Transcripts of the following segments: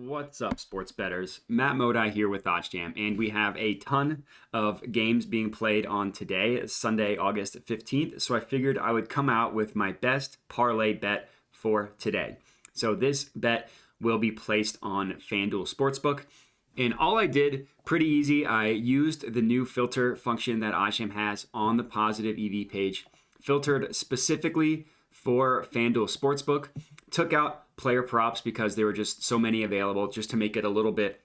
What's up, sports bettors? Matt Modi here with OddsJam, and we have a ton of games being played on today, Sunday, August 15th. So I figured I would come out with my best parlay bet for today. So this bet will be placed on FanDuel Sportsbook. And all I did, pretty easy, I used the new filter function that OddsJam has on the positive EV page, filtered specifically for FanDuel Sportsbook, took out player props because there were just so many available, just to make it a little bit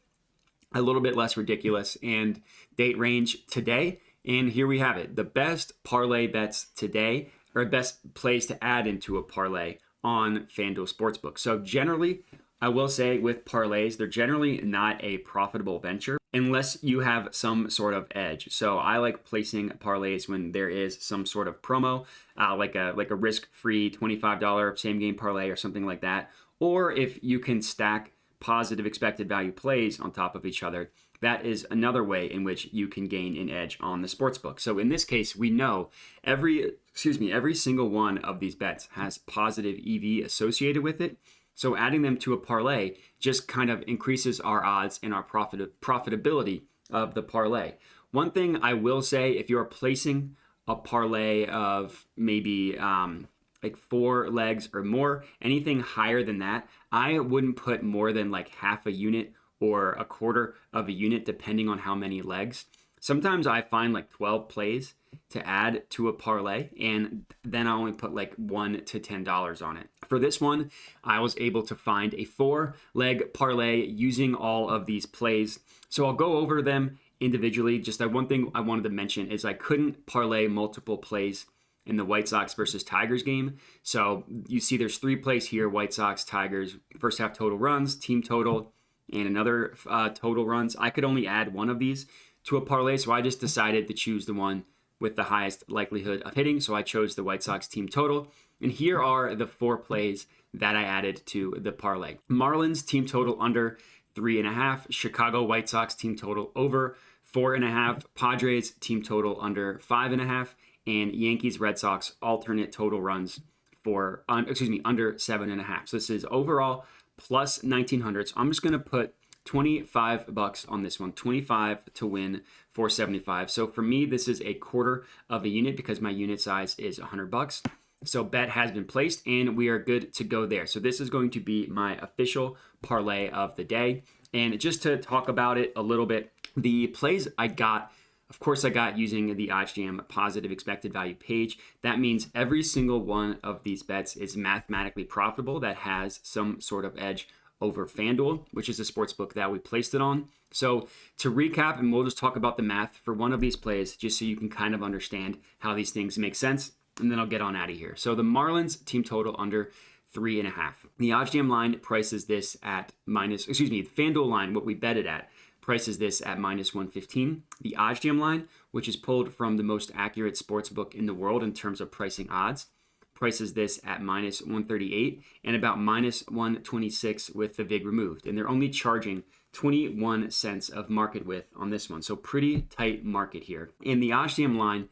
less ridiculous, and date range today. And here we have it, the best parlay bets today, or best plays to add into a parlay on FanDuel Sportsbook. So generally, I will say with parlays, they're generally not a profitable venture unless you have some sort of edge. So I like placing parlays when there is some sort of promo, like a risk-free $25 same game parlay or something like that. Or if you can stack positive expected value plays on top of each other, that is another way in which you can gain an edge on the sportsbook. So in this case, we know every single one of these bets has positive EV associated with it. So adding them to a parlay just kind of increases our odds and our profitability of the parlay. One thing I will say, if you're placing a parlay of maybe like 4 legs or more, anything higher than that, I wouldn't put more than like half a unit or a quarter of a unit, depending on how many legs. Sometimes I find like 12 plays to add to a parlay, and then I only put like $1 to $10 on it. For this one, I was able to find a 4-leg parlay using all of these plays. So I'll go over them individually. Just that one thing I wanted to mention is I couldn't parlay multiple plays in the White Sox versus Tigers game. So you see there's 3 plays here: White Sox, Tigers, first half total runs, team total, and another total runs. I could only add one of these to a parlay, so I just decided to choose the one with the highest likelihood of hitting. So I chose the White Sox team total. And here are the 4 plays that I added to the parlay. Marlins team total under 3.5, Chicago White Sox team total over 4.5, Padres team total under 5.5, and Yankees Red Sox alternate total runs for under 7.5. So this is overall plus 1900. So I'm just going to put $25 on this one, 25 to win 475. So for me, this is a quarter of a unit because my unit size is $100. So bet has been placed and we are good to go there. So this is going to be my official parlay of the day. And just to talk about it a little bit, the plays I got, of course, I got using the OddsJam positive expected value page. That means every single one of these bets is mathematically profitable, that has some sort of edge over FanDuel, which is the sportsbook that we placed it on. So to recap, and we'll just talk about the math for one of these plays, just so you can kind of understand how these things make sense, and then I'll get on out of here. So the Marlins team total under 3.5. The OddsJam line prices this at the FanDuel line, what we bet it at, prices this at minus 115. The OddsJam line, which is pulled from the most accurate sportsbook in the world in terms of pricing odds, prices this at minus 138 and about minus 126 with the VIG removed. And they're only charging 21 cents of market width on this one. So pretty tight market here. And the OddsJam line,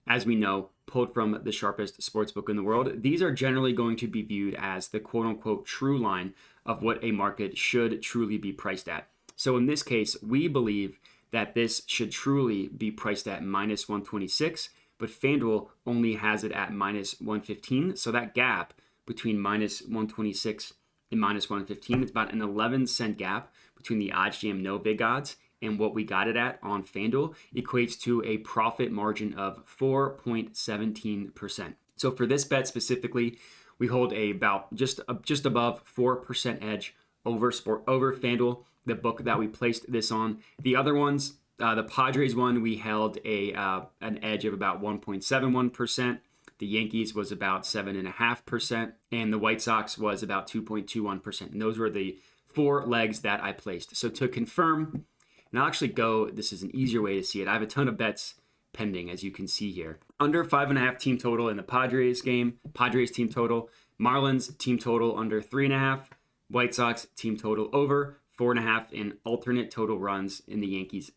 as we know, pulled from the sharpest sportsbook in the world, these are generally going to be viewed as the quote unquote true line of what a market should truly be priced at. So in this case, we believe that this should truly be priced at minus 126, but FanDuel only has it at minus 115. So that gap between minus 126 and minus 115, it's about an 11-cent gap between the OddsJam no VIG odds and what we got it at on FanDuel, equates to a profit margin of 4.17%. So for this bet specifically, we hold about just above 4% edge over FanDuel, the book that we placed this on. The other ones, the Padres one, we held an edge of about 1.71%. The Yankees was about 7.5%, and the White Sox was about 2.21%. And those were the 4 legs that I placed. So to confirm, and I'll actually go, this is an easier way to see it. I have a ton of bets pending, as you can see here. Under 5.5 team total in the Padres game, Padres team total, Marlins team total under 3.5, White Sox team total over 4.5, in alternate total runs in the Yankees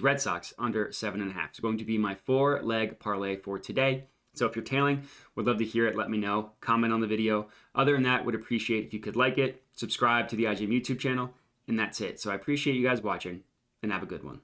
Red Sox under 7.5. It's going to be my 4-leg parlay for today. So if you're tailing, would love to hear it. Let me know. Comment on the video. Other than that, would appreciate if you could like it, subscribe to the OddsJam YouTube channel, And that's it. So I appreciate you guys watching, and have a good one.